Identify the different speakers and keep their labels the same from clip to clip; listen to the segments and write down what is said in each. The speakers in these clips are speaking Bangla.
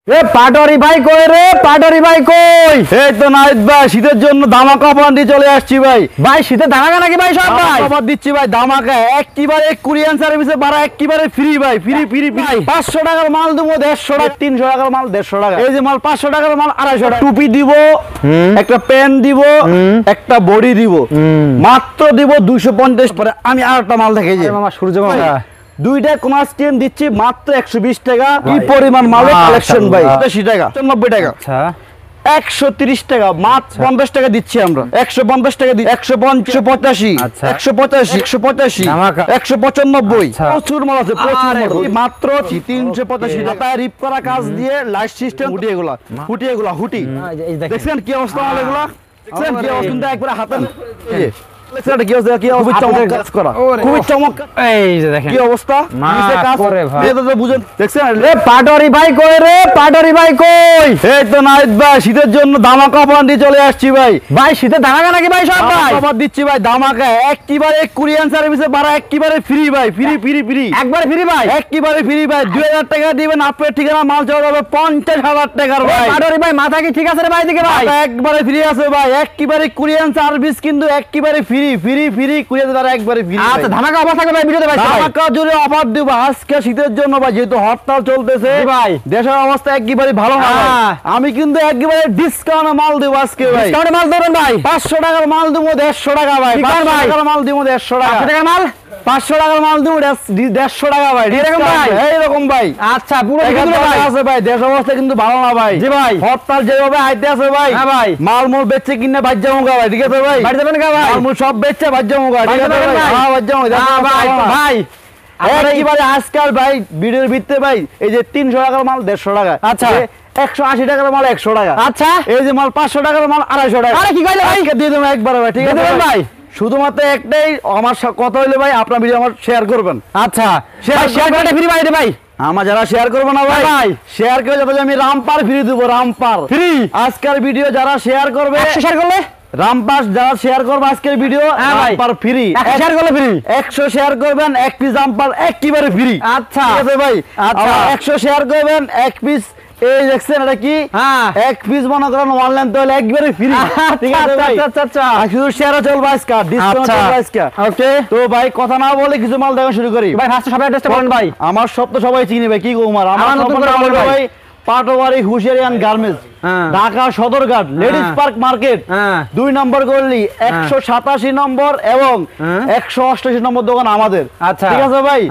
Speaker 1: পাটোয়ারি ভাই কই রে? পাটোয়ারি ভাই কই?
Speaker 2: এই তো নাহিদ ভাই, শীতের জন্য ধামাকা অফার দিয়ে চলে আসছি ভাই।
Speaker 1: ভাই শীতের ধামাকা নাকি ভাই? সব ভাই
Speaker 2: অফার দিচ্ছি ভাই, ধামাকা একেবারে কুরিয়ান সার্ভিসে ভাড়া একেবারে ফ্রি ভাই, ফ্রি ফ্রি ফ্রি। 500 টাকার মাল দেবো 150 টাকা, 300 টাকার মাল 150 টাকা। এই যে মাল 500 টাকার মাল 250 টাকা। টুপি দিব, একটা পেন দিব, একটা বডি দিব, মাত্র দিব 250। পরে আমি আরেকটা মাল দেখে যে
Speaker 1: মামা সূর্য মামা
Speaker 2: দুইটা কোনা স্কিম দিচ্ছি মাত্র 120 টাকা। কি পরিমাণ মালের কালেকশন ভাই, 80 টাকা, 90 টাকা,
Speaker 1: আচ্ছা
Speaker 2: 130 টাকা, মাত্র 50 টাকা দিচ্ছি আমরা। 150 টাকা দিচ্ছি, 185, 185, 185, 195। প্রচুর মাল আছে, প্রচুর মাল। মাত্র 385 টাকা। রিপ করা কাজ দিয়ে লাইট সিস্টেম, হুটি এগুলা, হুটি এগুলা, হুটি। দেখছেন কি অবস্থা মাল এগুলা? দেখছেন কি অবস্থা? কিন্তু একবারে হাতেন কি অবস্থা, কি খুবই চমৎকার কাজ করা, খুবই চমৎকার।
Speaker 1: এই যে দেখেন
Speaker 2: কি অবস্থা নিচে কাজ করে ভাই, এটা তো বুঝেন। দেখছেন
Speaker 1: রে পাটোয়ারি ভাই কই রে? পাটোয়ারি ভাই কই?
Speaker 2: এই তো নাহিদ ভাই, শীতের জন্য ধামাকা অফার দিয়ে চলে আসছি ভাই।
Speaker 1: ভাই শীতের ধামাকা নাকি ভাই? সব ভাই
Speaker 2: অফার দিচ্ছি ভাই, ধামাকা একেবারে কুরিয়ান সার্ভিসে ভাড়া একেবারে ফ্রি ভাই, ফ্রি ফ্রি ফ্রি,
Speaker 1: একবারে ফ্রি ভাই,
Speaker 2: একেবারে ফ্রি ভাই। 2000 টাকা দিবেন, আপনার ঠিকানা মাল চলে যাবে 50,000 টাকার ভাই।
Speaker 1: পাটোয়ারি ভাই মাথা কি ঠিক আছে রে ভাই? দিকে ভাই
Speaker 2: একবারে ফ্রি আছে ভাই, একেবারে কুরিয়ান সার্ভিস কিন্তু একেবারে ফ্রি ফ্রি ফ্রি, কুরিয়ান দ্বারা একবারে ফ্রি।
Speaker 1: আচ্ছা ধামাকা অফার থাকবে ভাই ভিডিওতে ভাই?
Speaker 2: ধামাকা জুড়ে অফার দিব আজকে শীতের জন্য ভাই, যেহেতু হরতাল চলতেছে
Speaker 1: ভাই,
Speaker 2: দেশের অবস্থা একেবারে ভালো না। আমি কিন্তু একেবারে ডিসকাউন্টে মাল দেব আজকে ভাই।
Speaker 1: ডিসকাউন্টে মাল দেবেন ভাই?
Speaker 2: 500 টাকার মাল দেব 150 টাকা ভাই। 500 টাকার মাল দেব 150 টাকা।
Speaker 1: 500 টাকার মাল
Speaker 2: 500 টাকার মাল দেব 150 টাকা ভাই।
Speaker 1: এরকম ভাই?
Speaker 2: এইরকম ভাই।
Speaker 1: আচ্ছা পুরো
Speaker 2: ভাই আছে ভাই, দেশ অবস্থা কিন্তু ভালো না ভাই।
Speaker 1: জি ভাই,
Speaker 2: হরতাল যেভাবে আইতে আছে ভাই,
Speaker 1: হ্যাঁ ভাই,
Speaker 2: মাল মোল বেচে কিনে বাজ যাবো গা ভাই। ঠিক আছে ভাই,
Speaker 1: বাড়ি যাবেন গা ভাই?
Speaker 2: মাল মোল সব বেচে বাজ যাবো গা। ঠিক আছে ভাই, হ্যাঁ বাজ যাবো
Speaker 1: ভাই। ভাই
Speaker 2: একেবারে আজকাল ভাই ভিডিওর ভিত্তিতে ভাই, এই যে 300 টাকার মাল 150 টাকা।
Speaker 1: আচ্ছা
Speaker 2: 180 টাকার মাল 100 টাকা।
Speaker 1: আচ্ছা
Speaker 2: এই যে মাল 500 টাকার মাল 250 টাকা।
Speaker 1: আরে কি কইলে ভাই?
Speaker 2: দিয়ে দেবো একবারে ভাই। ঠিক আছে
Speaker 1: ভাই,
Speaker 2: শুধুমাত্র একটাই আমার কথা হইলে ভাই, আপনার ভিডিও আমার শেয়ার করবেন।
Speaker 1: আচ্ছা শেয়ার করে ফ্রি ভাই রে ভাই।
Speaker 2: আমার যারা শেয়ার করবো না ভাই, শেয়ার করে যাতে আমি রামপার ফ্রি দেবো, রামপার ফ্রি। আজকের ভিডিও যারা শেয়ার করবে,
Speaker 1: শেয়ার করলে
Speaker 2: রামপাস যারা শেয়ার করবে আজকের ভিডিও, রামপার ফ্রি।
Speaker 1: 100 শেয়ার করলে ফ্রি,
Speaker 2: 100 শেয়ার করবেন 1 পিস রামপার একেবারে ফ্রি।
Speaker 1: আচ্ছা
Speaker 2: ঠিক আছে ভাই।
Speaker 1: আচ্ছা
Speaker 2: 100 শেয়ার করবেন 1 পিস, এই দেখছেন এটা কি?
Speaker 1: হ্যাঁ
Speaker 2: 1 পিস মনে করেন অনলাইন তো হলে একবারে ফ্রি। ঠিক আছে ভাই।
Speaker 1: আচ্ছা আচ্ছা
Speaker 2: শুধু শেয়ারও চলবে আজকে, ডিসকাউন্ট চলবে আজকে।
Speaker 1: ওকে
Speaker 2: তো ভাই কথা না বলে কিছু মাল দেখা শুরু করি
Speaker 1: ভাই। ফার্স্ট সবাই অ্যাড্রেসটা বলেন ভাই।
Speaker 2: আমার সব তো সবাই চিনি ভাই, কি কুমার আমার
Speaker 1: নতুন করে বলেন ভাই।
Speaker 2: Patwari hosiery and garments, Dhaka Sadarghat ladies park market, 2 নম্বর গলি, 187 নম্বর এবং 188 নম্বর দোকান আমাদের।
Speaker 1: আচ্ছা
Speaker 2: ঠিক আছে ভাই,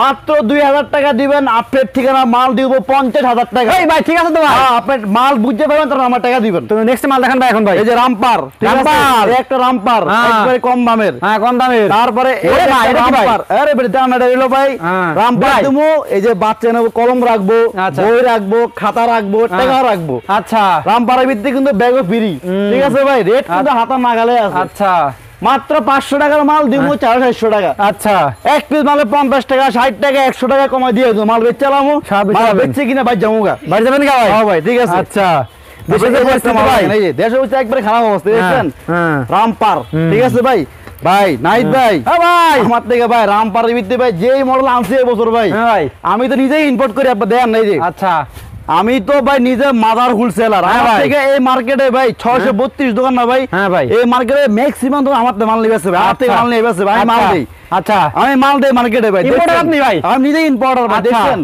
Speaker 2: মাত্র 2000 টাকা দিবেন, আপনার ঠিকানা মাল দিব 50,000 টাকা।
Speaker 1: এই ভাই ঠিক আছে তো ভাই,
Speaker 2: আপনার মাল বুঝতে পারবেন তাহলে আমার টাকা দিবেন।
Speaker 1: তুমি নেক্সট মাল দেখান ভাই এখন ভাই।
Speaker 2: এই যে রামপার, রামপার একটা রামপার একবারে কম দামের।
Speaker 1: হ্যাঁ কম দামের।
Speaker 2: তারপরে
Speaker 1: ওরে ভাই এটা কি ভাই?
Speaker 2: আরে বেটা দাম এটা হলো ভাই রামপার দেবো। এই যে বাচ্চা নেব, কলম রাখবো, বই রাখবো, খাতা রাখবো, টাকা রাখবো।
Speaker 1: আচ্ছা
Speaker 2: রামপারের ভিত্তি কিন্তু ব্যাগও ফ্রি। ঠিক আছে ভাই, রেট কিন্তু হাতা নাগালে আছে।
Speaker 1: আচ্ছা
Speaker 2: মাত্র 500 টাকার মাল দিব 450 টাকা।
Speaker 1: আচ্ছা
Speaker 2: 1 পিস মালে 50 টাকা, 60 টাকা, 100 টাকা কমাই দিয়ে দেবো। মাল বেচে চালামো, মাল বেচে কিনা বাজ যাবো গা।
Speaker 1: বাড়ি যাবেন গা ভাই?
Speaker 2: হ্যাঁ ভাই ঠিক আছে।
Speaker 1: আচ্ছা
Speaker 2: দেশের অবস্থা একবারে খারাপ অবস্থা, দেখছেন রামপার। ঠিক আছে ভাই। ভাই নাহিদ ভাই, ভাই আমার থেকে ভাই রামপারের ভিত্তি ভাই যেই মডেল আনছে এবছর ভাই, আমি তো নিজেই ইম্পোর্ট করি, আপনার দেন নাই যে।
Speaker 1: আচ্ছা
Speaker 2: আমি তো ভাই নিজে মাদার হোলসেলার। আমার থেকে এই মার্কেটে ভাই 632 দোকান না ভাই।
Speaker 1: হ্যাঁ ভাই,
Speaker 2: এই মার্কেটে ম্যাক্সিমাম দোকান আমার থেকে মাল নিয়ে আসে ভাই। আমার থেকে মাল নিয়ে আসে ভাই, আমি মাল দেই।
Speaker 1: আচ্ছা
Speaker 2: আমি মাল দেই মার্কেটে ভাই।
Speaker 1: ইম্পোর্টার আপনি ভাই? আমি
Speaker 2: নিজেই ইম্পোর্টার ভাই। দেখছেন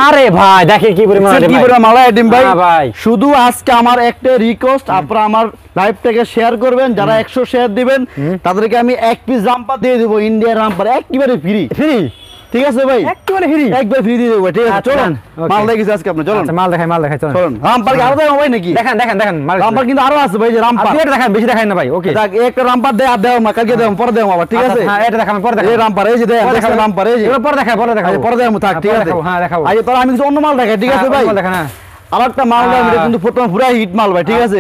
Speaker 1: আরে ভাই দেখে কি পরিমাণ
Speaker 2: মাল আইটেম ভাই।
Speaker 1: ভাই
Speaker 2: শুধু আজকে আমার একটা রিকোয়েস্ট, আপনারা আমার লাইভটাকে শেয়ার করবেন। যারা 100 শেয়ার দিবেন তাদেরকে আমি 1 পিস রামপার দিয়ে দেবো, ইন্ডিয়ান রামপার একেবারে ফ্রি।
Speaker 1: ফ্রি
Speaker 2: ঠিক আছে ভাই,
Speaker 1: একেবারে ফ্রি,
Speaker 2: একবার ফ্রি দিয়ে দেবো। ঠিক আছে চলুন, মাল দেখেছি আজকে আপনি চলুন।
Speaker 1: মাল দেখাই চলুন।
Speaker 2: রামপার আরো দেখাবো ভাই নাকি?
Speaker 1: দেখেন
Speaker 2: রামপার কিন্তু আরো আছে ভাই, যে রামপার
Speaker 1: আপনি এটা দেখান, বেশি দেখাই না ভাই। ওকে
Speaker 2: একটা রামপার দেয়, আর দেও না, কালকে দেও, পরে দেও আবার। ঠিক আছে
Speaker 1: হ্যাঁ এটা দেখাবেন, পরে দেখাবেন।
Speaker 2: এই রামপার, এই যে দেখেন রামপার, এই যে
Speaker 1: পরে দেখাই, পরে
Speaker 2: দেখাবো। থাক ঠিক আছে,
Speaker 1: হ্যাঁ দেখাবো।
Speaker 2: আজ তোরা আমি কিছু অন্য মাল দেখাই। ঠিক আছে ভাই,
Speaker 1: দেখেন
Speaker 2: আরেকটা মাল দেয়, এটা কিন্তু প্রথম পুরো হিট মাল ভাই। ঠিক আছে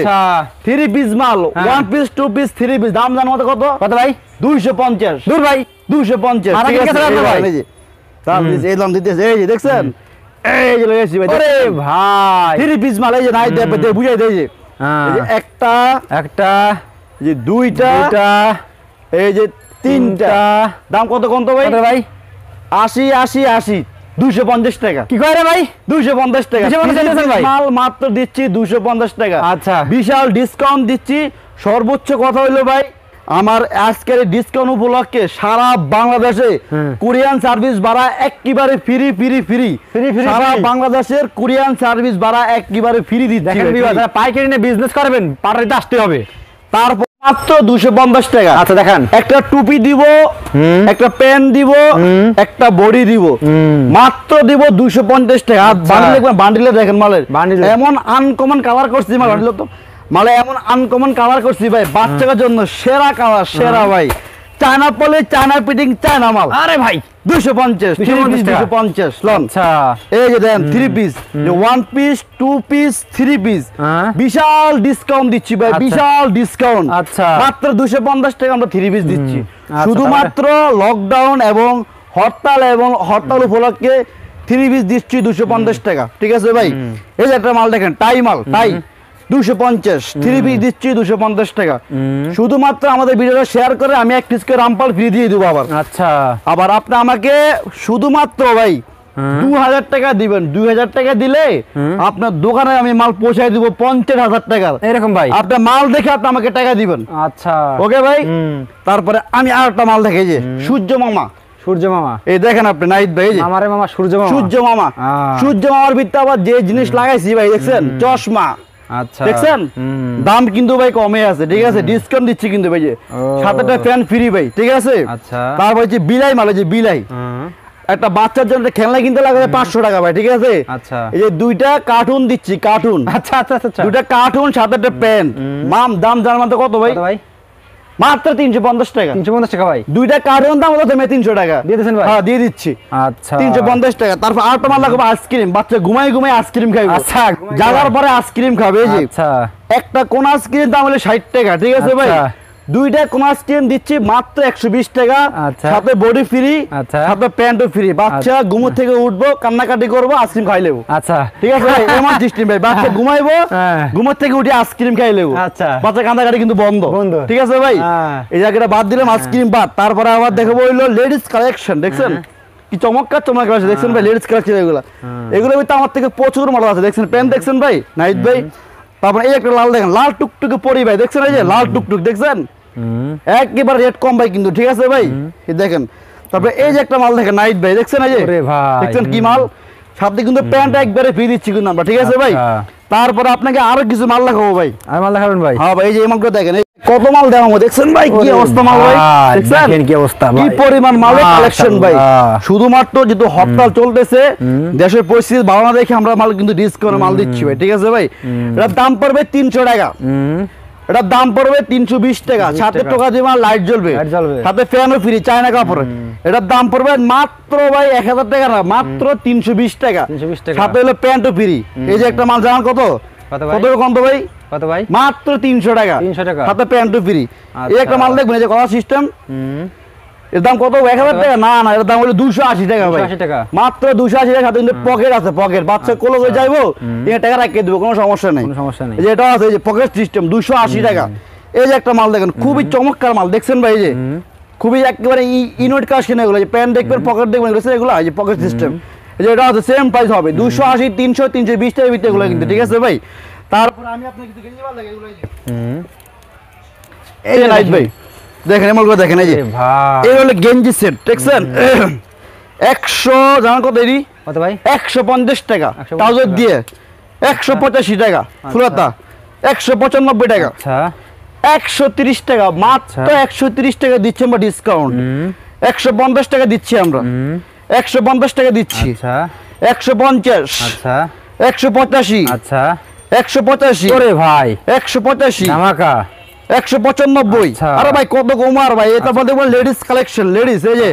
Speaker 2: 3 পিস মাল, 1 পিস 2 পিস 3 পিস। দাম জানো কত
Speaker 1: ভাই?
Speaker 2: 250।
Speaker 1: দূর ভাই
Speaker 2: 250। ঠিক আছে ভাই, এই যে দাম দিছে, এই দাম দিতেছে। এই যে দেখছেন, এই যে লইছি ভাই।
Speaker 1: আরে ভাই
Speaker 2: 3 পিস মাল, এই যে নাই দে বুঝাই দেই যে একটা যে দুইটা, এই যে তিনটা। দাম কত ভাই? 80 80 80 250 টাকা।
Speaker 1: কি কয় রে ভাই?
Speaker 2: 250 টাকা
Speaker 1: 250 ভাই
Speaker 2: মাল মাত্র দিচ্ছি 250 টাকা।
Speaker 1: আচ্ছা
Speaker 2: বিশাল ডিসকাউন্ট দিচ্ছি। সর্বোচ্চ কথা হইলো ভাই, আমার আজকের ডিসকাউন্ট উপলক্ষে সারা বাংলাদেশে কোরিয়ান সার্ভিস ভাড়া একেবারে free free free
Speaker 1: free free
Speaker 2: সারা বাংলাদেশের কোরিয়ান সার্ভিস ভাড়া একেবারে ফ্রি দিচ্ছি।
Speaker 1: দেখেন যারা পাইকারি নিয়ে বিজনেস করবেন পাটারিতে আসতে হবে।
Speaker 2: তারপর মাত্র 250 টাকা।
Speaker 1: আচ্ছা দেখান,
Speaker 2: একটা টুপি দিব, একটা পেন দিব, একটা বডি দিব, মাত্র দিব 250 টাকা। আর বান্ডিলে দেখেন মালের এমন আনকমন কালার করছি, মাল বান্ডিল তো মালে এমন আনকমন কালার করছি ভাই, বাচ্চাদের জন্য সেরা কালার, সেরা ভাই। চায়না পলে, চায়না ফিটিং, চায়না মাল।
Speaker 1: আরে ভাই
Speaker 2: 250 250 লন।
Speaker 1: আচ্ছা
Speaker 2: এই যে দেন 3 পিস, 1 পিস, 2 পিস, 3 পিস, বিশাল ডিসকাউন্ট দিচ্ছি ভাই, বিশাল ডিসকাউন্ট।
Speaker 1: আচ্ছা
Speaker 2: মাত্র 250 টাকা আমরা 3 পিস দিচ্ছি। শুধুমাত্র লকডাউন এবং হরতাল উপলক্ষে 3 পিস দিচ্ছি 250 টাকা। ঠিক আছে ভাই? এই যে একটা মাল দেখেন, টাই মাল, টাই 250, 3 পিস দিচ্ছি 250 টাকা। শুধুমাত্র আমাদের ভিডিওটা শেয়ার করে আমি এক পিস করে রামপাল ফ্রি দিয়ে দেবো আবার।
Speaker 1: আচ্ছা
Speaker 2: আবার আপনি আমাকে শুধুমাত্র ভাই 2000 টাকা দিবেন। 2000 টাকা দিলে আপনার দোকানে আমি মাল পৌঁছায় দিব 50,000 টাকার।
Speaker 1: এরকম ভাই
Speaker 2: আপনি মাল দেখে আপনি আমাকে টাকা দিবেন।
Speaker 1: আচ্ছা
Speaker 2: ওকে ভাই? তারপরে আমি আর একটা মাল দেখে, যে সূর্য মামা,
Speaker 1: সূর্য মামা,
Speaker 2: এই দেখেন আপনি নাইট ভাই, এই যে
Speaker 1: আমারে মামা সূর্য মামা,
Speaker 2: সূর্য মামা, সূর্য মামার ভিতরে আবার যে জিনিস লাগাইছি ভাই দেখছেন, চশমা।
Speaker 1: আচ্ছা
Speaker 2: দেখছেন দাম কিন্তু ভাই কমে আছে। ঠিক আছে? ডিসকাউন্ট দিচ্ছি কিন্তু ভাই, যে সাথে একটা ফ্যান ফ্রি ভাই। ঠিক আছে?
Speaker 1: আচ্ছা
Speaker 2: তারপর যে বিলাই মাল, যে বিলাই একটা বাচ্চার জন্য খেলনা কিনতে লাগে 500 টাকা ভাই। ঠিক আছে?
Speaker 1: আচ্ছা
Speaker 2: এই যে 2টা কার্টুন দিচ্ছি, কার্টুন।
Speaker 1: আচ্ছা আচ্ছা আচ্ছা
Speaker 2: 2টা কার্টুন সাথে একটা পেন। দাম জানার মধ্যে কত ভাই?
Speaker 1: ভাই
Speaker 2: মাত্র 350 টাকা।
Speaker 1: 350 টাকা ভাই।
Speaker 2: 2টা কার্টুন দাম হলো 300 টাকা।
Speaker 1: দিয়ে দিয়েছেন ভাই?
Speaker 2: হ্যাঁ দিয়ে দিচ্ছি।
Speaker 1: আচ্ছা
Speaker 2: 350 টাকা। তারপর আরেকটা মাল লাগবে আইসক্রিম, বাচ্চা ঘুমাই ঘুমাই আইসক্রিম খাবে।
Speaker 1: আচ্ছা
Speaker 2: জাগার পরে আইসক্রিম খাবে। এই যে
Speaker 1: আচ্ছা
Speaker 2: একটা কোন আইসক্রিম দাম হলো 60 টাকা। ঠিক আছে ভাই? 2টা কোন আইসক্রিম দিচ্ছি মাত্র 120 টাকা। সাথে বডি ফ্রি, সাথে প্যান্টও ফ্রি। বাচ্চা ঘুম থেকে উঠবো, কান্নাকাটি করবো, আইসক্রিম খাই লেবো।
Speaker 1: আচ্ছা
Speaker 2: ঠিক আছে ভাই? এমন সিস্টেম ভাই, বাচ্চা ঘুমাইবো, ঘুম থেকে উঠে আইসক্রিম খাই লেবো।
Speaker 1: আচ্ছা
Speaker 2: বাচ্চা কান্নাকাটি কিন্তু বন্ধ। ঠিক আছে ভাই? এই জায়গাটা বাদ দিলাম, আইসক্রিম বাদ। তারপরে আবার দেখাবো হইলো লেডিস কালেকশন। দেখছেন কি চমৎকার চমৎকার আছে? দেখছেন ভাই লেডিস কালেকশন এগুলো ভিতরে আমার থেকে প্রচুর মডেল আছে। দেখছেন পেন দেখছেন ভাই নাইট ভাই? তারপর এই একটা লাল দেখেন, লাল টুকটুকে পরি ভাই। দেখছেন এই যে লাল টুকটুক, দেখছেন একেবারে রেট কম ভাই কিন্তু। ঠিক আছে ভাই? এই দেখেন। তারপরে এই যে একটা মাল দেখেন নাইট ভাই, দেখছেন এই যে, দেখছেন কি মাল? সাথে কিন্তু প্যান্ট একবারে ফ্রি দিচ্ছি কিন্তু আমরা। ঠিক আছে ভাই? তারপরে আপনাকে আরো কিছু মাল দেখাবো ভাই।
Speaker 1: আর মাল দেখাবেন ভাই?
Speaker 2: হ্যাঁ ভাই, এই যে এই মালগুলো দেখেন, কত মাল দেখাবো। দেখছেন ভাই কি অবস্থা মাল ভাই? দেখছেন
Speaker 1: কি অবস্থা,
Speaker 2: কি পরিমাণ মালের কালেকশন ভাই। শুধুমাত্র যেহেতু হরতাল চলতেছে, দেশের পরিস্থিতি ভালো না দেখে আমরা মাল কিন্তু ডিসকাউন্টে মাল দিচ্ছি ভাই। ঠিক আছে ভাই? এটার দাম পড়বে 300 টাকা। এটার দাম পড়বে 320 টাকা। সাথে টাকা দিয়ে লাইট জ্বলবে, সাথে ফ্যানও ফ্রি, চায়না কাপড়। এটার দাম পড়বে মাত্র ভাই 1000 টাকা না, মাত্র 320 টাকা। সাথে হলো প্যান্টও ফ্রি। এই যে একটা মাল জানান কত কত ভাই?
Speaker 1: কত ভাই?
Speaker 2: মাত্র 300 টাকা।
Speaker 1: 300 টাকা
Speaker 2: সাথে প্যান্টও ফ্রি। এই একটা মাল দেখবেন, এই যে কলার সিস্টেম, এর দাম কত? 1000 টাকা না, না এর দাম হলো 280 টাকা ভাই। মাত্র 280 টাকা। সাথে কিন্তু পকেট আছে, পকেট। বাচ্চা কোলে করে যাইবো, এই টাকা রাখিয়ে দেবো, কোনো সমস্যা নেই। এই যে এটা আছে, এই যে পকেট সিস্টেম, 280 টাকা। এই যে একটা মাল দেখেন, খুবই চমৎকার মাল। দেখছেন ভাই? এই যে খুবই একেবারে ইনোট কালেকশন এগুলো। যে প্যান্ট দেখবেন, পকেট দেখবেন, এগুলো এই যে পকেট সিস্টেম। এই যে এটা আছে, সেম প্রাইস হবে 280, 300, 320 টাকার ভিতরে এগুলো কিন্তু। ঠিক আছে ভাই? তারপর আমি আপনাকে কিছু গেঞ্জি মাল দেখাই, এগুলো এই যে নাইট ভাই দেখেন, এমনগুলো দেখেন। এই যে এই হলো গেঞ্জি সেট। দেখছেন 100 জানেন কত? এরি
Speaker 1: কত ভাই?
Speaker 2: 150 টাকা ট্রাউজার দিয়ে, 185 টাকা ফুলাতা, 195 টাকা, 130 টাকা। মাত্র 130 টাকা দিচ্ছি আমরা ডিসকাউন্ট। 150 টাকা দিচ্ছি আমরা, 150 টাকা দিচ্ছি। 150, 185, 185
Speaker 1: ওরে ভাই,
Speaker 2: 185
Speaker 1: ধামাকা,
Speaker 2: 195। আরে ভাই কত কমার ভাই? এটা দেখবেন লেডিস কালেকশন, লেডিস। এই যে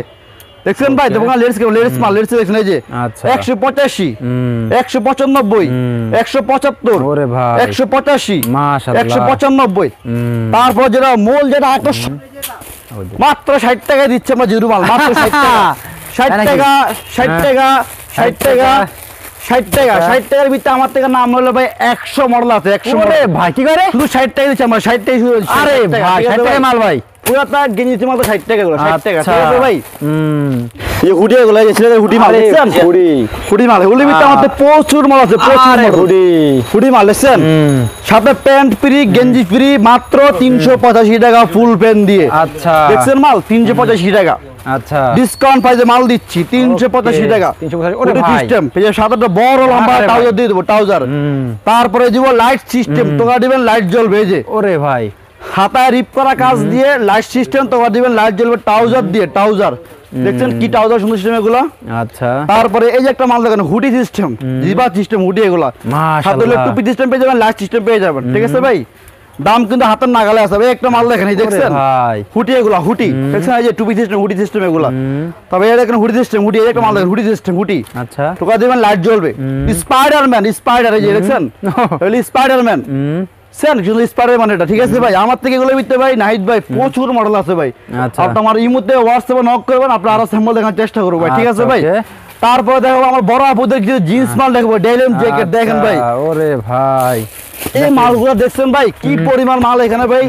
Speaker 2: দেখছেন ভাই, দেখুন লেডিস মাল, লেডিস দেখছেন। এই যে 185, 195, 175,
Speaker 1: ওরে ভাই
Speaker 2: 185,
Speaker 1: মাশাআল্লাহ
Speaker 2: 195। তারপর যেটা মূল, যেটা আকর্ষণ, মাত্র 60 টাকা দিচ্ছে আমরা জিরো মাল। মাত্র 60 টাকা, 60 টাকা, 60 টাকা, 60 টাকা, 60 টাকা। 60 টাকার ভিতরে আমার থেকে নাম হলো ভাই 100 মডেল আছে। 100
Speaker 1: ভাই কি করে?
Speaker 2: শুধু 60 টাকা দিচ্ছি আমরা, 60 টাকা।
Speaker 1: আরে ভাই 60 টাকা মাল ভাই।
Speaker 2: পুরাটা গেঞ্জি মাত্র 60 টাকা গুলো 60 টাকা
Speaker 1: আচ্ছা।
Speaker 2: ঠিক আছে ভাই এই হুডি গুলো এই ছেলেদের হুডি মাল দেখছেন হুডি মাল এগুলোর ভিতরে আমাদের প্রচুর মাল আছে প্রচুর মাল হুডি মাল দেখছেন সাথে প্যান্ট ফ্রি গেঞ্জি ফ্রি মাত্র 385 টাকা ফুল প্যান্ট দিয়ে
Speaker 1: আচ্ছা
Speaker 2: দেখছেন মাল 385 টাকা
Speaker 1: আচ্ছা
Speaker 2: ডিসকাউন্ট প্রাইসে মাল দিচ্ছি 385 টাকা
Speaker 1: 385 ওরে
Speaker 2: ওটা
Speaker 1: ভাই
Speaker 2: সিস্টেম এই যে সাদাটা বড় লম্বা
Speaker 1: আরে ভাই।
Speaker 2: ট্রাউজার দিয়ে দেবো ট্রাউজার তারপরে দিব লাইট সিস্টেম তোকা দিবেন লাইট জ্বলবে এই যে
Speaker 1: ওরে ভাই
Speaker 2: হাতায় রিপ করা কাজ দিয়ে লাইট সিস্টেম তোকা দিবেন লাইট জ্বলবে ট্রাউজার দিয়ে ট্রাউজার দেখছেন কি ট্রাউজার সুন্দর সিস্টেম এগুলা
Speaker 1: আচ্ছা
Speaker 2: তারপরে এই যে একটা মাল দেখেন হুডি সিস্টেম জিবা সিস্টেম হুডি এগুলা হাতে
Speaker 1: মাশাআল্লাহ
Speaker 2: টুপি সিস্টেম পেয়ে যাবেন লাইট সিস্টেম পেয়ে যাবেন ঠিক আছে ভাই দাম কিন্তু হাতের নাগালে আছে ভাই একটা মাল দেখেন এই দেখছেন
Speaker 1: ভাই
Speaker 2: হুটি এগুলা হুটি দেখছেন এই যে টুপি সিস্টেম হুডি সিস্টেম এগুলা তবে এই দেখেন হুডি সিস্টেম হুডি এই একটা মাল দেখেন হুডি সিস্টেম হুটি
Speaker 1: আচ্ছা
Speaker 2: টোকা দিবেন লাইট জ্বলবে স্পাইডারম্যান স্পাইডার এই যে দেখছেন এগুলি স্পাইডারম্যান সেন কিন্তু স্পাইডারম্যান এটা ঠিক আছে ভাই আমার থেকে এগুলো বিতে ভাই নাহিদ ভাই প্রচুর মডেল আছে ভাই
Speaker 1: আচ্ছা।
Speaker 2: আপনি আমার ইমুতে হোয়াটসঅ্যাপে নক করবেন আপনি আরো স্যাম্পল দেখার চেষ্টা করব ভাই ঠিক আছে
Speaker 1: আচ্ছা,
Speaker 2: ভাই
Speaker 1: okay।
Speaker 2: তারপরে দেখো আমার বড় আপুদের কিছু জিন্স মাল দেখবো ডেনিম জ্যাকেট দেখেন ভাই
Speaker 1: আচ্ছা, ওরে ভাই
Speaker 2: এই মালগুলো দেখছেন ভাই কি পরিমাণ মাল এখানে ভাই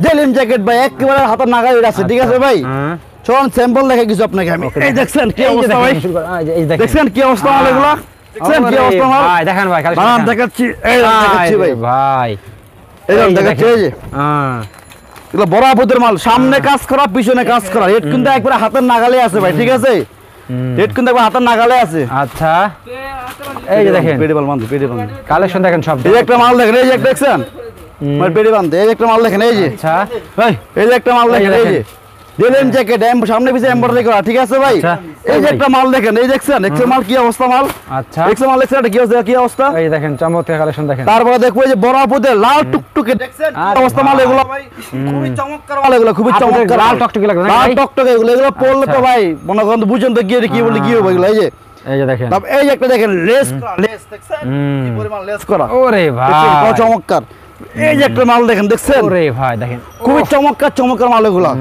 Speaker 2: ডেনিম জ্যাকেট ভাই একেবারে হাতের নাগালে আছে ঠিক আছে ভাই চলুন স্যাম্পল দেখে কিছু আপনাকে আমি এই দেখছেন কি অবস্থা ভাই দেখছেন কি অবস্থা মাল এগুলো দেখছেন কি অবস্থা মাল
Speaker 1: ভাই দেখেন ভাই খালি
Speaker 2: বানান দেখাচ্ছি এই দেখাচ্ছি ভাই
Speaker 1: ভাই
Speaker 2: এই দেখাচ্ছি এই যে
Speaker 1: হ্যাঁ
Speaker 2: এগুলো বড় আপুদের মাল সামনে কাজ করা পিছনে কাজ করা রেট কিন্তু একবারে হাতের নাগালে আছে ভাই ঠিক আছে রেট কিন্তু একবার হাতের নাগালে আছে
Speaker 1: আচ্ছা এই যে দেখেন
Speaker 2: পেডি বাল বান্ধে পেডি বান্ধে
Speaker 1: কালেকশন দেখেন সব
Speaker 2: এই যে একটা মাল দেখেন এই যে একটা দেখছেন আমার পেডি বান্ধে এই যে একটা মাল দেখেন এই যে
Speaker 1: আচ্ছা
Speaker 2: এই যে একটা মাল
Speaker 1: এই যে
Speaker 2: দেখেন এই যে
Speaker 1: দেখেন।
Speaker 2: ডেনিম জ্যাকেট সামনে পিছে এমব্রয়ডারি করা ঠিক আছে ভাই
Speaker 1: আচ্ছা।
Speaker 2: এই যে একটা মাল দেখেন এই দেখছেন দেখছেন মাল কি অবস্থা মাল
Speaker 1: আচ্ছা
Speaker 2: দেখছেন মাল দেখছেন এটা কি অবস্থা
Speaker 1: এই দেখেন চমৎকার কালেকশন দেখেন
Speaker 2: তারপরে দেখবো এই যে বড় আপুদের লাল টুকটুকে দেখছেন কি
Speaker 1: আরে
Speaker 2: অবস্থা মাল
Speaker 1: ভাই।
Speaker 2: এগুলো ভাই খুবই চমৎকার মাল এগুলো খুবই
Speaker 1: আপুদের
Speaker 2: চমৎকার
Speaker 1: লাল
Speaker 2: মাল।
Speaker 1: টকটকে লাগবে না
Speaker 2: লাল
Speaker 1: ভাই?
Speaker 2: টকটকে এগুলো পড়লে তো
Speaker 1: আচ্ছা।
Speaker 2: ভাই মনে করেন তো বুঝেন তো গিয়ে কি বলি কি হবে এগুলো এই যে
Speaker 1: এই যে দেখেন
Speaker 2: তারপর এই যে একটা দেখেন লেস করা লেস দেখছেন কি পরিমাণ লেস করা
Speaker 1: ওরে
Speaker 2: দেখছেন, কত
Speaker 1: ভাই
Speaker 2: চমৎকার এই যে একটা মাল দেখেন দেখছেন
Speaker 1: ওরে ভাই দেখেন
Speaker 2: খুবই চমৎকার মাল এগুলা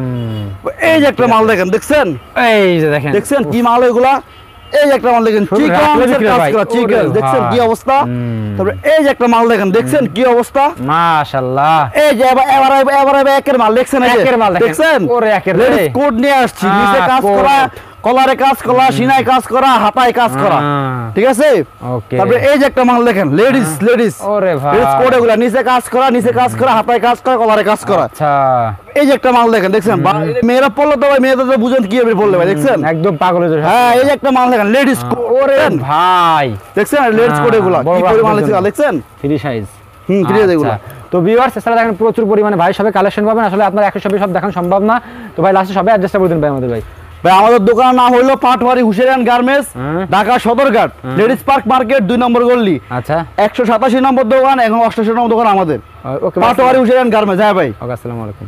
Speaker 2: এই যে একটা মাল দেখেন দেখছেন
Speaker 1: এই যে দেখেন
Speaker 2: দেখছেন কি মাল এগুলা এই যে একটা মাল দেখেন
Speaker 1: শুধু
Speaker 2: চিকন
Speaker 1: রাখলে বিক্রি হয়
Speaker 2: কাজ
Speaker 1: ভাই।
Speaker 2: করা চিকন
Speaker 1: ওরে
Speaker 2: দেখছেন কি
Speaker 1: ভাই।
Speaker 2: অবস্থা তারপরে এই যে একটা মাল দেখেন দেখছেন কি অবস্থা
Speaker 1: মাশাআল্লাহ
Speaker 2: এই যে এবার একের মাল দেখছেন এই যে,
Speaker 1: একের মাল দেখেন।
Speaker 2: দেখছেন
Speaker 1: ওরে একের রে।
Speaker 2: লেডিস কোড নিয়ে আসছি
Speaker 1: হ্যাঁ,
Speaker 2: নিচে কাজ
Speaker 1: কোড।
Speaker 2: করা কলারে কাজ করা সিনায় কাজ করা হাতায় কাজ করা
Speaker 1: হ্যাঁ।
Speaker 2: ঠিক আছে
Speaker 1: ওকে
Speaker 2: তারপরে এই যে একটা মাল দেখেন লেডিস
Speaker 1: ওরে ভাই
Speaker 2: লেডিস কোড এগুলা নিচে কাজ করা হাতায় কাজ করা কলারে কাজ করা
Speaker 1: আচ্ছা
Speaker 2: এই যে একটা মাল দেখেন দেখছেন মেয়েরা পড়লে তো ভাই মেয়েদের তো বুঝেন কি হবে বললে ভাই দেখছেন
Speaker 1: একদম পাগল হয়ে যাবে
Speaker 2: হ্যাঁ এই যে একটা মাল দেখেন লেডিস
Speaker 1: ওরে ভাই
Speaker 2: দেখছেন লেডিস কোড এগুলা
Speaker 1: বড়
Speaker 2: কি
Speaker 1: বড়
Speaker 2: পরিমাণ
Speaker 1: হাতের
Speaker 2: লেখা
Speaker 1: জন্য।
Speaker 2: দেখছেন
Speaker 1: ফ্রি সাইজ
Speaker 2: ফ্রি এগুলা
Speaker 1: তো ভিউয়ার্স এছাড়া দেখেন প্রচুর পরিমাণে ভাই সবে কালেকশন পাবেন আসলে আপনার একশো সব দেখানো সম্ভব না তো ভাই লাস্টে সবাই অ্যাড্রেসটা বলে দিন ভাই আমাদের ভাই
Speaker 2: ভাই আমাদের দোকানের নাম হলো Patwari hosiery and garments Dhaka Sadarghat ladies park market 2 নম্বর গলি
Speaker 1: আচ্ছা
Speaker 2: 187 নম্বর দোকান এবং 88 নম্বর দোকান আমাদের
Speaker 1: ওকে
Speaker 2: পাটওয়ারি হুসেরিয়ান গার্মেন্টস হ্যাঁ ভাই
Speaker 1: ওকে আসসালামু আলাইকুম